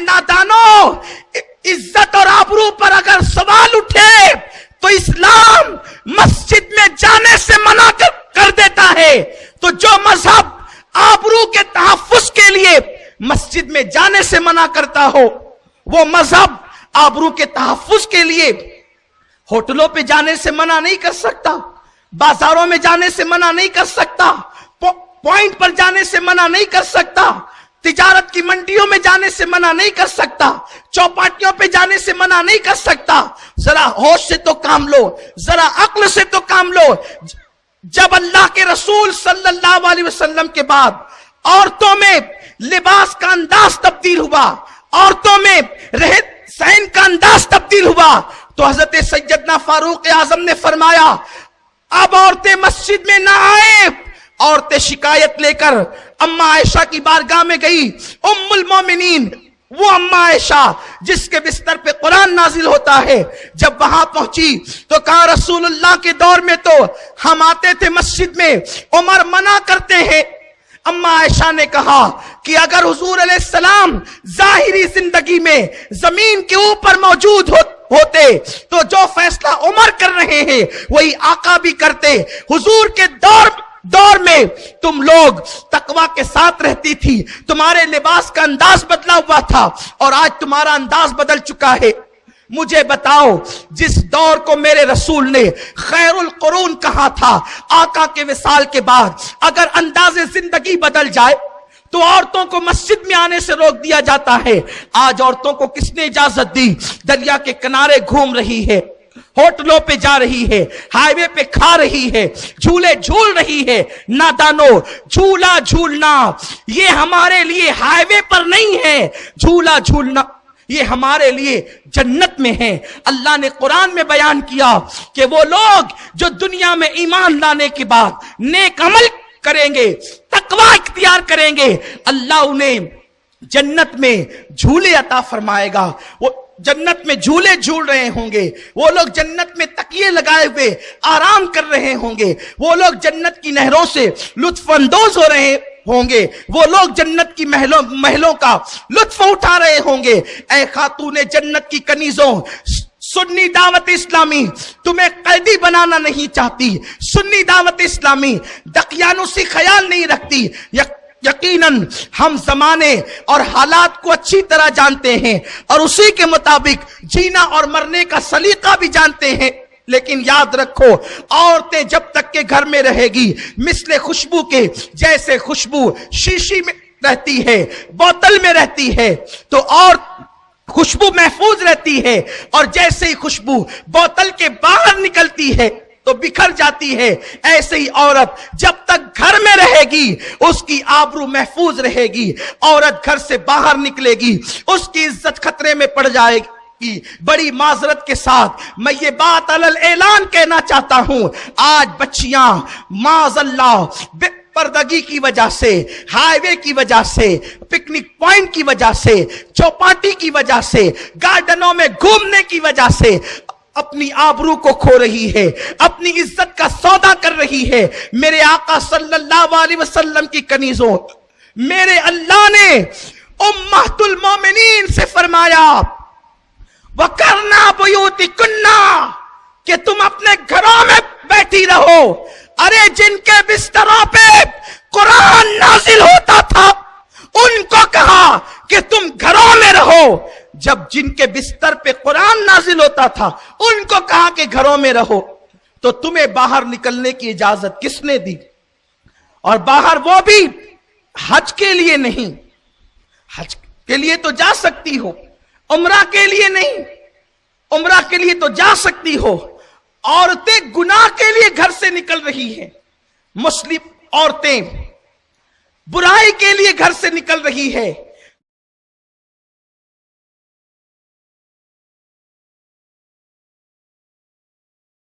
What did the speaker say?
نادانوں، عزت اور آبرو پر اگر سوال اٹھے تو اسلام مسجد میں جانے سے منع کر دیتا ہے. تو جو مذہب آبرو کے تحفظ کے لیے مسجد میں جانے سے منع کرتا ہو، وہ مذہب آبرو کے تحفظ کے لیے ہوٹلوں پہ جانے سے منع نہیں کر سکتا، بازاروں میں جانے سے منع نہیں کر سکتا، پوائنٹ پر جانے سے منع نہیں کر سکتا، تجارت کی منڈیوں میں جانے سے منع نہیں کر سکتا، چوپاٹیوں پہ جانے سے منع نہیں کر سکتا. ذرا ہوش سے تو کام لو، ذرا عقل سے تو کام لو. جب اللہ کے رسول صلی اللہ علیہ وسلم کے بعد عورتوں میں لباس کا انداز تبدیل ہوا، عورتوں میں رہن سہن کا انداز تبدیل ہوا، تو حضرت سیدنا فاروق اعظم نے فرمایا اب عورتیں مسجد میں نہ آئیں. عورتیں شکایت لے کر اماں عائشہ کی بارگاہ میں گئی. ام المومنین، وہ اماں عائشہ جس کے بستر پہ قرآن نازل ہوتا ہے، جب وہاں پہنچی تو کہا رسول اللہ کے دور میں تو ہم آتے تھے مسجد میں، عمر منع کرتے ہیں. اماں عائشہ نے کہا کہ اگر حضور علیہ السلام ظاہری زندگی میں زمین کے اوپر موجود ہوتے تو جو فیصلہ عمر کر رہے ہیں وہی آقا بھی کرتے. حضور کے دور میں تم لوگ تقوی کے ساتھ رہتی تھی، تمہارے لباس کا انداز بدلا ہوا تھا، اور آج تمہارا انداز بدل چکا ہے. مجھے بتاؤ، جس دور کو میرے رسول نے خیر القرون کہا تھا، آقا کے وصال کے بعد اگر انداز زندگی بدل جائے تو عورتوں کو مسجد میں آنے سے روک دیا جاتا ہے. آج عورتوں کو کس نے اجازت دی؟ دریا کے کنارے گھوم رہی ہے، ہوٹلوں پہ جا رہی ہے، ہائی وے پہ کھا رہی ہے، جھولے جھول رہی ہے. نادانو، جھولا جھولنا یہ ہمارے لیے ہائی وے پر نہیں ہے، جھولا جھولنا یہ ہمارے لیے جنت میں ہے. اللہ نے قرآن میں بیان کیا کہ وہ لوگ جو دنیا میں ایمان لانے کے بعد نیک عمل کریں گے، تقوی اختیار کریں گے، اللہ انہیں جنت میں جھولے عطا فرمائے گا. وہ جنت میں جھولے جھول رہے ہوں گے، وہ لوگ جنت میں تکیے لگائے ہوئے آرام کر رہے ہوں گے، وہ لوگ جنت کی نہروں سے لطف اندوز ہو رہے ہوں گے، وہ لوگ جنت کی محلوں کا لطف اٹھا رہے ہوں گے. اے خاتون جنت کی کنیزوں، سنی دعوت اسلامی تمہیں قیدی بنانا نہیں چاہتی، سنی دعوت اسلامی دقیانوسی خیال نہیں رکھتی. یقیناً ہم زمانے اور حالات کو اچھی طرح جانتے ہیں اور اسی کے مطابق جینا اور مرنے کا سلیقہ بھی جانتے ہیں. لیکن یاد رکھو، عورتیں جب تک کہ گھر میں رہے گی مثل خوشبو کے جیسے خوشبو شیشی میں رہتی ہے، بوتل میں رہتی ہے تو اور خوشبو محفوظ رہتی ہے، اور جیسے ہی خوشبو بوتل کے باہر نکلتی ہے تو بکھر جاتی ہے. ایسے ہی عورت جب تک گھر میں رہے گی اس کی آبرو محفوظ رہے گی، عورت گھر سے باہر نکلے گی اس کی عزت خطرے میں پڑ جائے گی. بڑی معذرت کے ساتھ میں یہ بات علل اعلان کہنا چاہتا ہوں، آج بچیاں معاذ اللہ پردگی کی وجہ سے، ہائی وے کی وجہ سے، پکنک پوائنٹ کی وجہ سے، چوپاٹی کی وجہ سے، گارڈنوں میں گھومنے کی وجہ سے اپنی آبرو کو کھو رہی ہے، اپنی عزت کا سودا کر رہی ہے. میرے آقا صلی اللہ علیہ وسلم کی کنیزوں، میرے اللہ نے امہات المومنین سے فرمایا وَقَرْنَا بُيُوتِكُنَّا کہ تم اپنے گھروں میں بیٹھی رہو. ارے جن کے بستروں پہ قرآن نازل ہوتا تھا ان کو کہا کہ تم گھروں میں رہو. جب جن کے بستر پہ قرآن نازل ہوتا تھا ان کو کہا کہ گھروں میں رہو، تو تمہیں باہر نکلنے کی اجازت کس نے دی؟ اور باہر وہ بھی حج کے لیے نہیں. حج کے لیے تو جا سکتی ہو، عمرہ کے لیے نہیں. عمرہ کے لیے تو جا سکتی ہو. عورتیں گناہ کے لیے گھر سے نکل رہی ہیں، مسلم عورتیں برائی کے لیے گھر سے نکل رہی ہے.